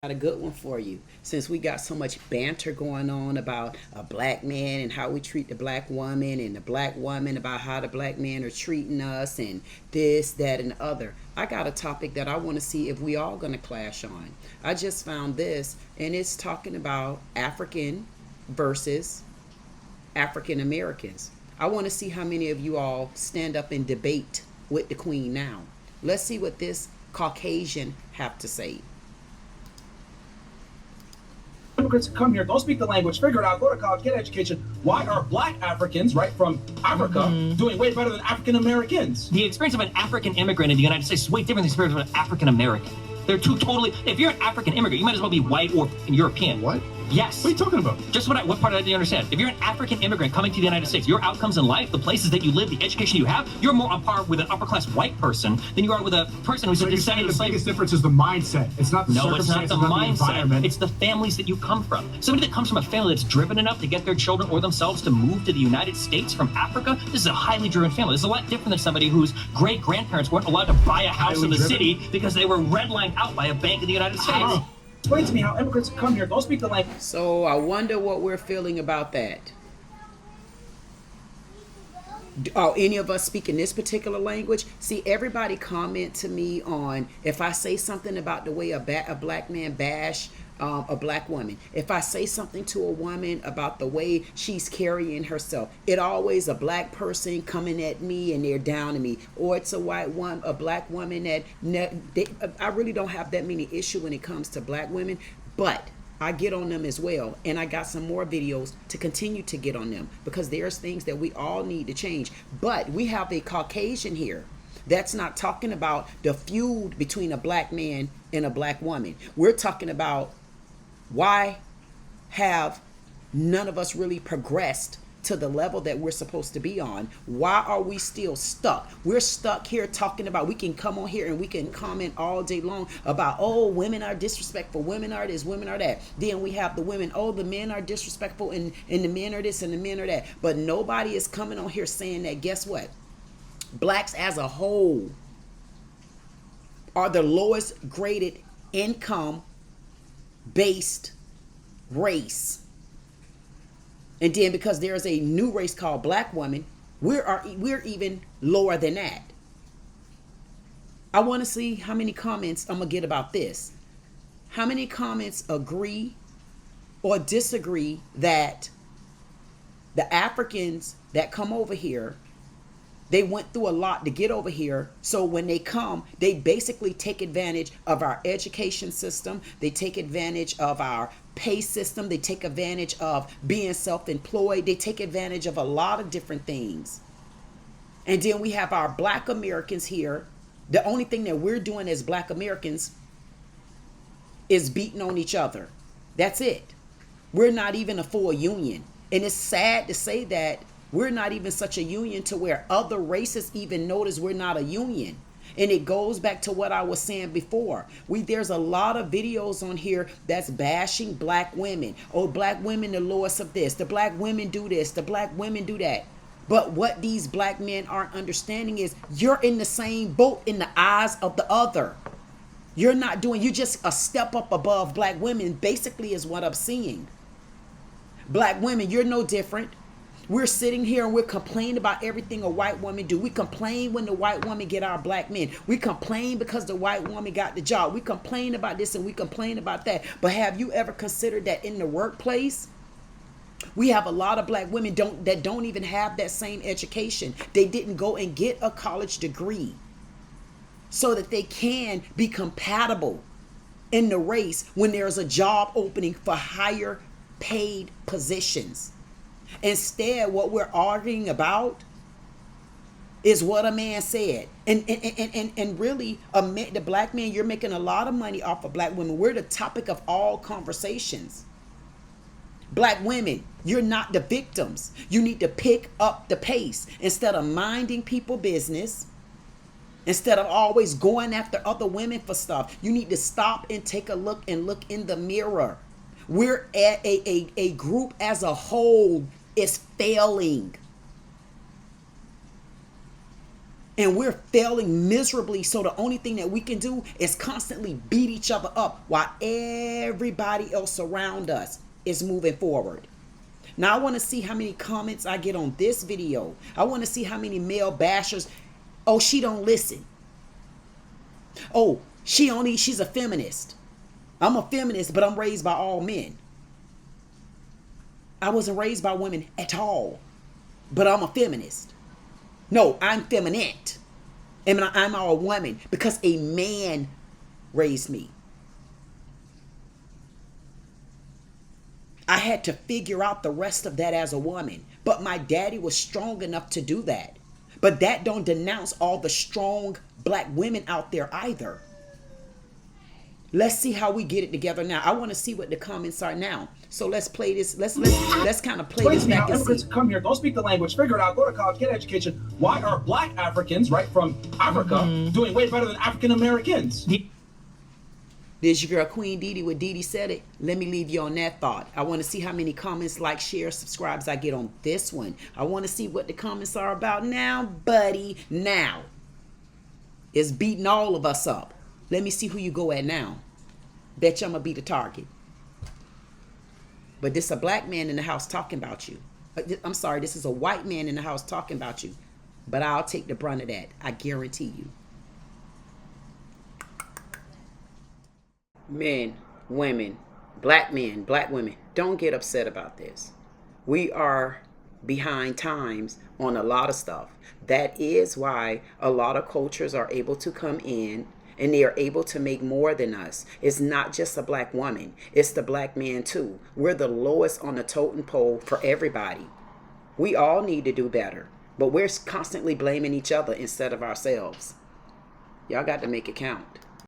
Got a good one for you. Since we got so much banter going on about a black man and how we treat the black woman and the black woman about how the black men are treating us and this, that, and the other. I got a topic that I want to see if we all going to clash on. I just found this, and it's talking about African versus African Americans. I want to see how many of you all stand up and debate with the queen now. Let's see what this Caucasian have to say. Immigrants come here, don't speak the language, figure it out, go to college, get education. Why are black Africans, right, from Africa, doing way better than African Americans? The experience of an African immigrant in the United States is way different than the experience of an African American. They're two totally. If you're an African immigrant, you might as well be white or European. What? Yes. What are you talking about? Just what part did you understand? If you're an African immigrant coming to the United States, your outcomes in life, the places that you live, the education you have, you're more on par with an upper class white person than you are with a person who's a descendant of the biggest difference is the mindset. It's not the No, it's not the mindset. environment. It's the families that you come from. Somebody that comes from a family that's driven enough to get their children or themselves to move to the United States from Africa, this is a highly driven family. This is a lot different than somebody whose great-grandparents weren't allowed to buy a house in the city because they were redlined out by a bank in the United States. Explain to me how immigrants come here, don't speak the language. So I wonder what we're feeling about that. Are any of us speaking this particular language? See, everybody comment to me on if I say something about the way a black man bash a black woman. If I say something to a woman about the way she's carrying herself, it always a black person coming at me and they're down to me, or it's a white one, a black woman that I really don't have that many issue when it comes to black women, but I get on them as well, and I got some more videos to continue to get on them because there's things that we all need to change. But we have a Caucasian here that's not talking about the feud between a black man and a black woman. We're talking about why have none of us really progressed to the level that we're supposed to be on? Why are we still stuck? We're stuck here talking about, we can come on here and we can comment all day long about, oh, women are disrespectful, women are this, women are that. Then we have the women, oh, the men are disrespectful and the men are this and the men are that. But nobody is coming on here saying that, guess what? Blacks as a whole are the lowest graded income based race. And then because there's a new race called black women, we're even lower than that. I want to see how many comments I'm gonna get about this. How many comments agree or disagree that the Africans that come over here, they went through a lot to get over here. So when they come, they basically take advantage of our education system. They take advantage of our pay system. They take advantage of being self-employed. They take advantage of a lot of different things. And then we have our black Americans here. The only thing that we're doing as black Americans is beating on each other. That's it. We're not even a full union. And it's sad to say that we're not even such a union to where other races even notice we're not a union. And it goes back to what I was saying before. There's a lot of videos on here that's bashing black women. Oh, black women the lowest of this. The black women do this. The black women do that. But what these black men aren't understanding is you're in the same boat in the eyes of the other. You're just a step up above black women, basically is what I'm seeing. Black women, you're no different. We're sitting here and we're complaining about everything a white woman do. We complain when the white woman get our black men. We complain because the white woman got the job. We complain about this and we complain about that. But have you ever considered that in the workplace, we have a lot of black women that don't even have that same education. They didn't go and get a college degree so that they can be compatible in the race when there's a job opening for higher paid positions. Instead, what we're arguing about is what a man said. And really, the black man, you're making a lot of money off of black women. We're the topic of all conversations. Black women, you're not the victims. You need to pick up the pace. Instead of minding people business, instead of always going after other women for stuff, you need to stop and take a look and look in the mirror. We're at a group as a whole is failing. And we're failing miserably. So the only thing that we can do is constantly beat each other up while everybody else around us is moving forward. Now I want to see how many comments I get on this video. I want to see how many male bashers. Oh, she don't listen. Oh, she's a feminist. I'm a feminist, but I'm raised by all men. I wasn't raised by women at all, but I'm a feminist. No, I'm feminine. And I'm a woman because a man raised me. I had to figure out the rest of that as a woman. But my daddy was strong enough to do that. But that don't denounce all the strong black women out there either. Let's see how we get it together now. I want to see what the comments are now. So let's play this. Let's kind of play this back and immigrants see. Come here, don't speak the language, figure it out, go to college, get education. Why are black Africans, right, from Africa, doing way better than African Americans? There's your girl Queen Dee Dee with Dee Dee Said It. Let me leave you on that thought. I want to see how many comments, likes, shares, subscribes I get on this one. I want to see what the comments are about now, buddy. Now. It's beating all of us up. Let me see who you go at now. Bet you I'm going to be the target. But this is a black man in the house talking about you. I'm sorry, this is a white man in the house talking about you. But I'll take the brunt of that. I guarantee you. Men, women, black men, black women, don't get upset about this. We are behind times on a lot of stuff. That is why a lot of cultures are able to come in and they are able to make more than us. It's not just a black woman. It's the black man too. We're the lowest on the totem pole for everybody. We all need to do better. But we're constantly blaming each other instead of ourselves. Y'all got to make it count.